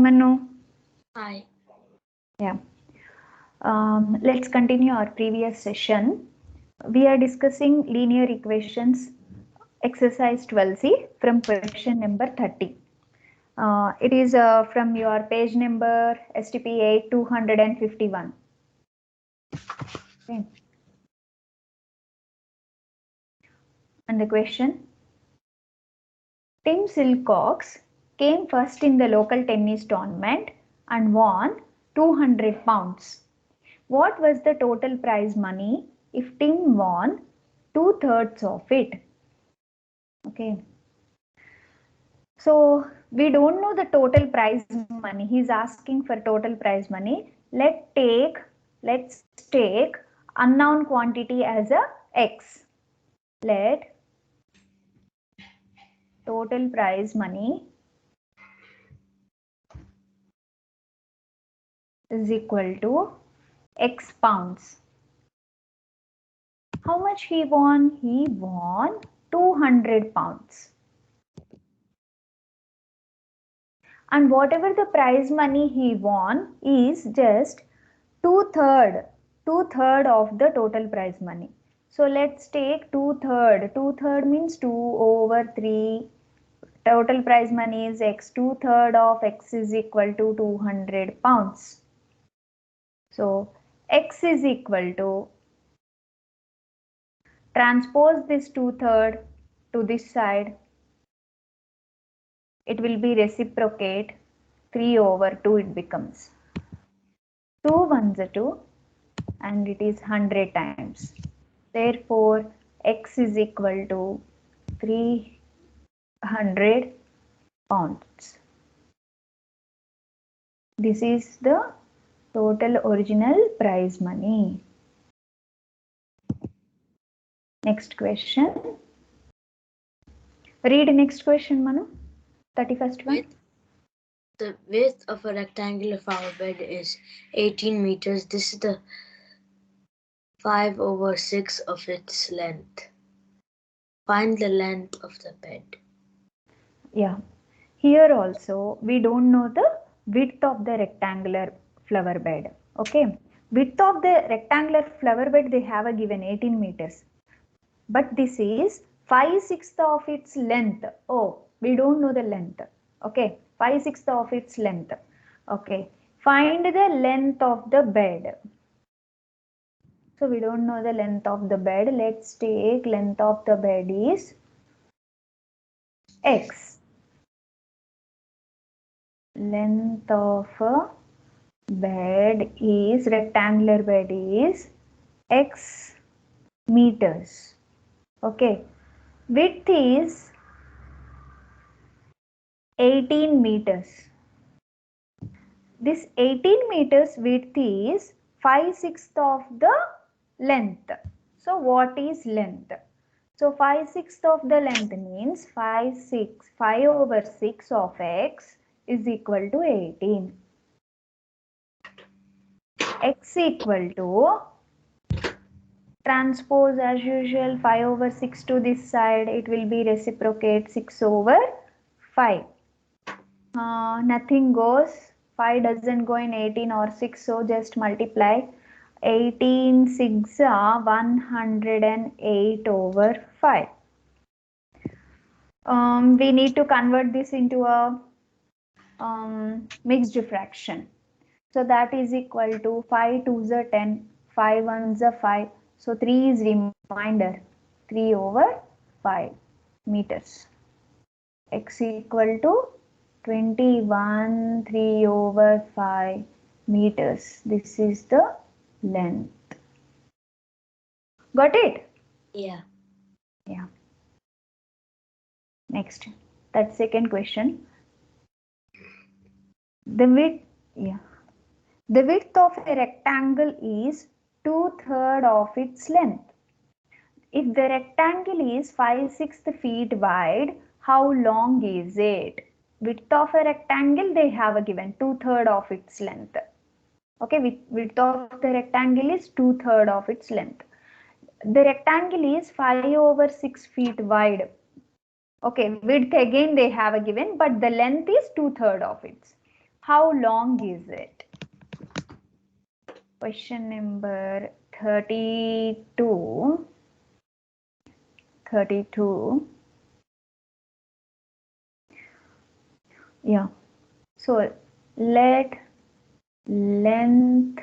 Manu. Hi. Yeah. Let's continue our previous session. We are discussing linear equations, exercise 12C from question number 30. It is from your page number STP 8251. Okay. And the question: Tim Silcox came first in the local tennis tournament and won 200 pounds. What was the total prize money if Tim won 2/3 of it? Okay. So we don't know the total prize money. He's asking for total prize money. Let's take unknown quantity as a x. Let total prize money is equal to x pounds. How much he won? He won 200 pounds. And whatever the prize money he won is just two-third of the total prize money. So let's take two-third. Two-third means 2/3. Total prize money is x. Two-third of x is equal to 200 pounds. So x is equal to, transpose this two-third to this side. It will be reciprocate. 3/2 it becomes. 2 ones are 2 and it is 100 times. Therefore, x is equal to 300 pounds. This is the total original prize money. Next question. Read next question, Manu. 31st one. The width of a rectangular flower bed is 18 meters. This is the 5/6 of its length. Find the length of the bed. Yeah. Here also we don't know the width of the rectangular flower bed. Okay. Width of the rectangular flower bed they have a given 18 meters. But this is 5/6 of its length. Oh, we don't know the length. Okay. 5/6 of its length. Okay. Find the length of the bed. So we don't know the length of the bed. Let's take length of the bed is x. Length of a bed is, rectangular bed is x meters. Okay. Width is 18 meters. This 18 meters width is 5/6 of the length. So what is length? So 5/6 of the length means 5/6 of x is equal to 18. X equal to, transpose as usual 5/6 to this side, it will be reciprocate 6/5. Nothing goes, 5 doesn't go in 18 or 6, so just multiply. 18 6 are 108/5. We need to convert this into a mixed fraction. So that is equal to 5 2s are 10, 5 1s are 5. So 3 is remainder, 3/5 meters. X equal to 21 3/5 meters. This is the length. Got it? Yeah. Yeah. Next, that second question. The width of a rectangle is 2/3 of its length. If the rectangle is 5/6 feet wide, how long is it? Width of a rectangle they have a given 2/3 of its length. Okay, width of the rectangle is 2/3 of its length. The rectangle is 5/6 feet wide. Okay, width again they have a given, but the length is 2/3 of it. How long is it? Question number 32. 32. Yeah. So let length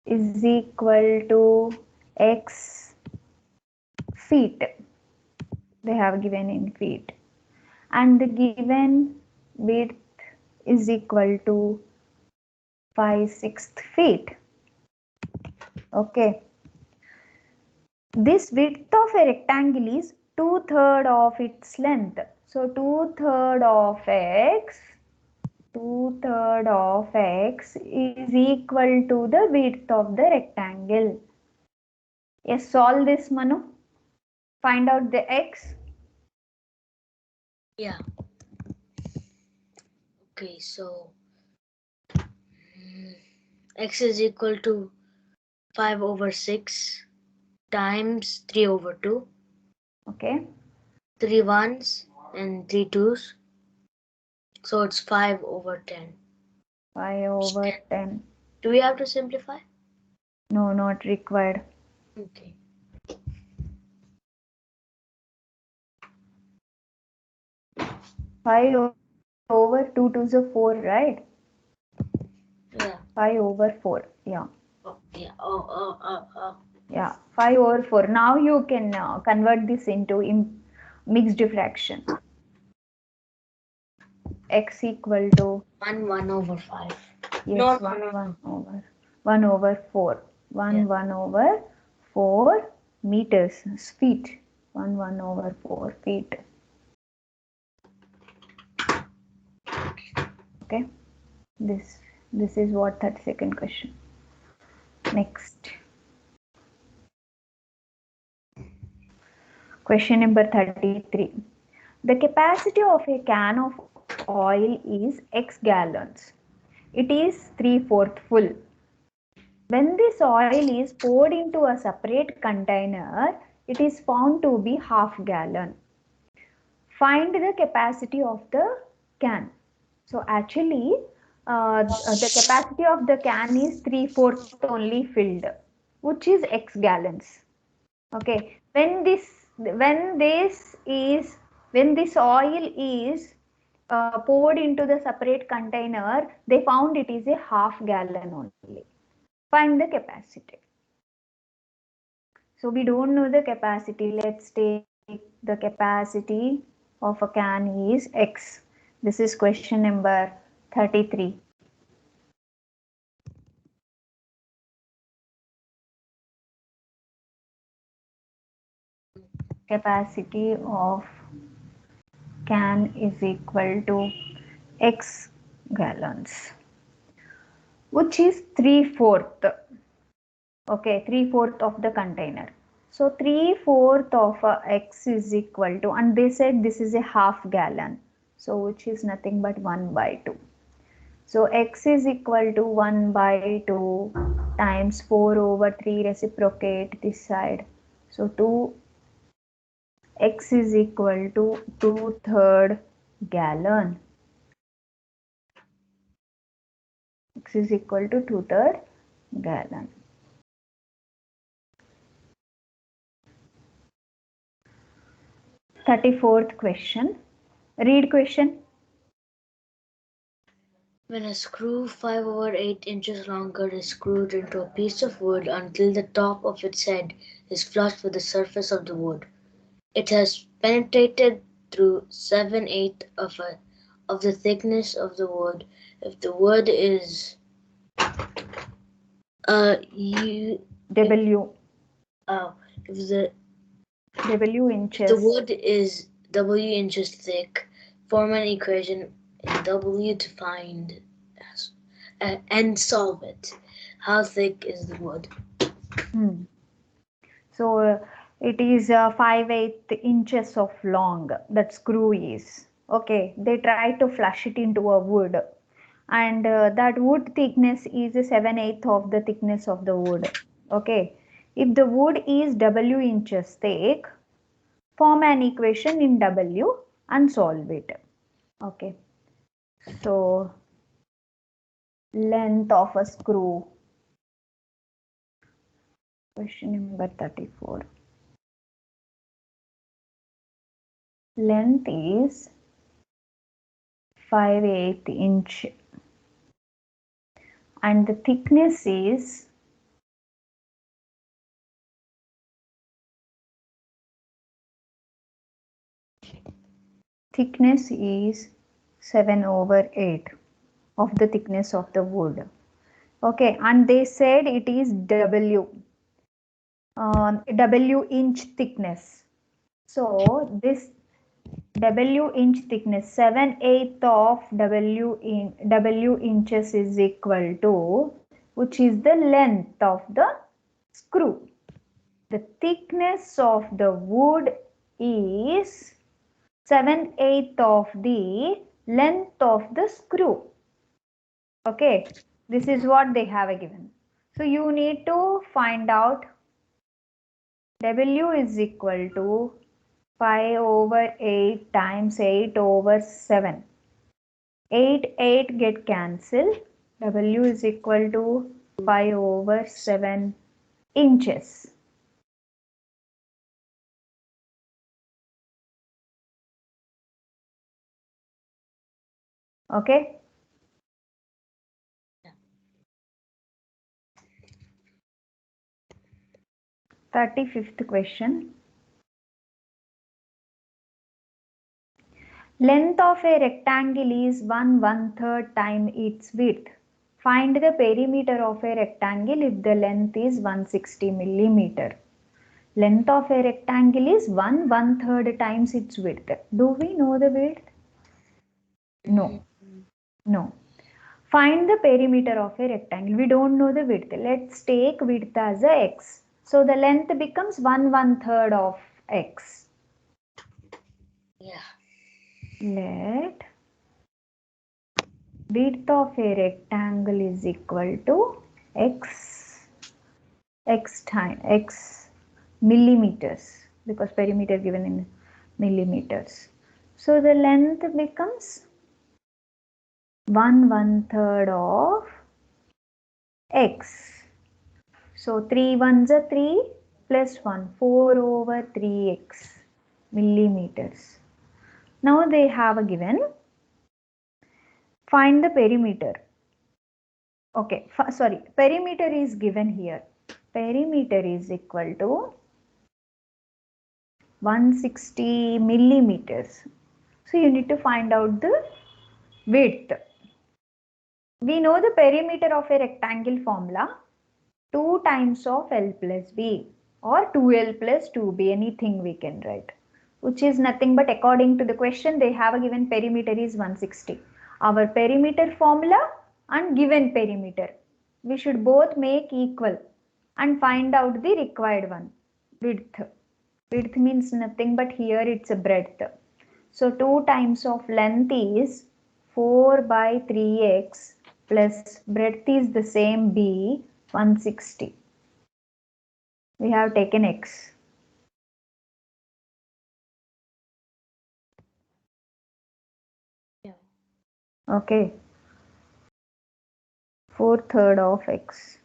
is equal to x feet. They have given in feet. And the given width is equal to 5/6 feet. Okay. This width of a rectangle is 2/3 of its length. So 2/3 of x, 2/3 of x is equal to the width of the rectangle. Yes, solve this, Manu. Find out the x. Yeah. Okay, so x is equal to 5/6 times 3/2. Okay. 3 ones and 3 twos. So it's 5/10. 5/10. Do we have to simplify? No, not required. Okay. 5/2 is 4, right? Yeah. 5/4. Yeah. Oh, yeah. Oh. Yeah. 5/4. Now you can convert this into mixed fraction. X equal to 1/5. yes, No. 1/4. 1/4 meters, feet. 1/4 feet. Okay. This is what 32nd question. Next. Question number 33. The capacity of a can of oil is X gallons. It is 3/4 full. When this oil is poured into a separate container, it is found to be half gallon. Find the capacity of the can. So actually, the capacity of the can is 3/4 only filled, which is X gallons. Okay, when this oil is poured into the separate container, they found it is a half gallon only. Find the capacity. So we don't know the capacity. Let's take the capacity of a can is X. This is question number 33. Capacity of can is equal to X gallons, which is 3/4. Okay, 3/4 of the container. So 3/4 of X is equal to, and they said this is a half gallon. So which is nothing but 1/2. So X is equal to 1/2 times 4/3, reciprocate this side. So 2 X is equal to 2/3 gallon. X is equal to 2/3 gallon. 34th question. Read question. When a screw 5/8 inches longer is screwed into a piece of wood until the top of its head is flush with the surface of the wood, it has penetrated through 7/8 of the thickness of the wood. If the wood is W. if the W If inches. the wood is W inches thick, form an equation in W to find and solve it. How thick is the wood? So it is 5/8 inches of long, that screw is. Okay, they try to flush it into a wood, and that wood thickness is 7/8 of the thickness of the wood. Okay, if the wood is W inches thick, form an equation in W and solve it. Okay, so length of a screw. Question number 34. Length is 5/8 inch and the thickness is 7/8 of the thickness of the wood. Okay, and they said it is W inch thickness. So this W inch thickness, 7/8 of W inches is equal to, which is the length of the screw. The thickness of the wood is 7/8 of the length of the screw. Okay, this is what they have given. So you need to find out W is equal to 5/8 times 8/7. 8 get cancelled. W is equal to 5/7 inches. Okay. 35th question. Length of a rectangle is 1/3 time its width. Find the perimeter of a rectangle if the length is 160 millimeter. Length of a rectangle is 1/3 times its width. Do we know the width? No. No. Find the perimeter of a rectangle. We don't know the width. Let's take width as a x. So the length becomes 1/3 of x. Yeah. Let width of a rectangle is equal to x millimeters, because perimeter given in millimeters. So the length becomes 1/3 of x. So 3 ones are 3 plus 1, 4/3x millimeters. Now they have a given, find the perimeter. Okay, sorry, perimeter is given here. Perimeter is equal to 160 millimeters. So you need to find out the width. We know the perimeter of a rectangle formula, 2 times of L plus B or 2L plus 2B, anything we can write, which is nothing but, according to the question, they have a given perimeter is 160. Our perimeter formula and given perimeter, we should both make equal and find out the required one, width. Width means nothing but here it's a breadth. So 2 times of length is 4/3x plus breadth is the same B, 160. We have taken x. Yeah. Okay. 4/3 of x.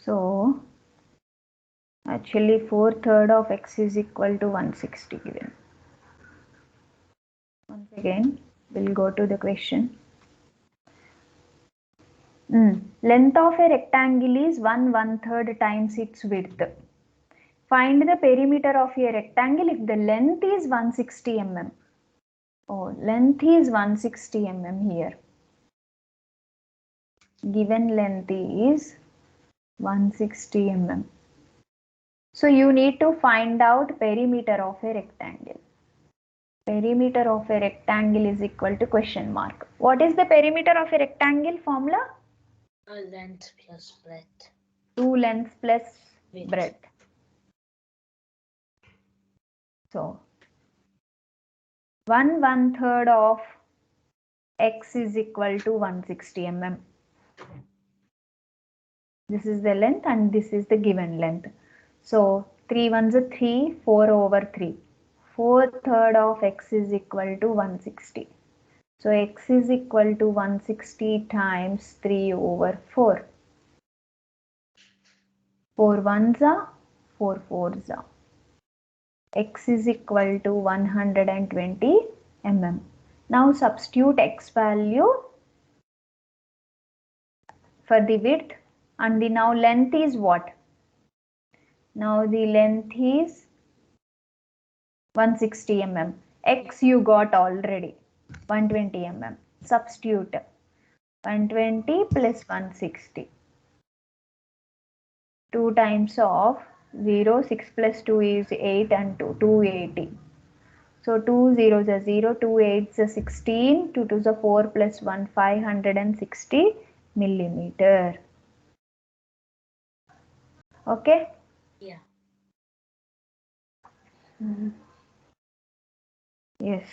So actually 4/3 of x is equal to 160 given. Once again, we'll go to the question. Length of a rectangle is 1/3 times its width. Find the perimeter of a rectangle if the length is 160 mm. Oh, length is 160 mm here. Given length is 160 mm. So you need to find out perimeter of a rectangle. Perimeter of a rectangle is equal to question mark. What is the perimeter of a rectangle formula? Length plus breadth. 2 lengths plus Width. breadth. So 1/3 of x is equal to 160 mm. This is the length and this is the given length. So 3 ones are 3, 4 over 3. 4/3 of x is equal to 160. So x is equal to 160 times 3 over 4. 4 ones are 4 fours are. X is equal to 120 mm. Now substitute x value for the width, and the now length is what? Now the length is 160 mm. X you got already 120 mm. Substitute 120 plus 160. 2 times of 0, 6 plus 2 is 8 and 2, 280. So 2 zeros are 0, 2 eights are 16, 2 twos are 4 plus 1, 560 millimeter. Okay? Yeah. Yes.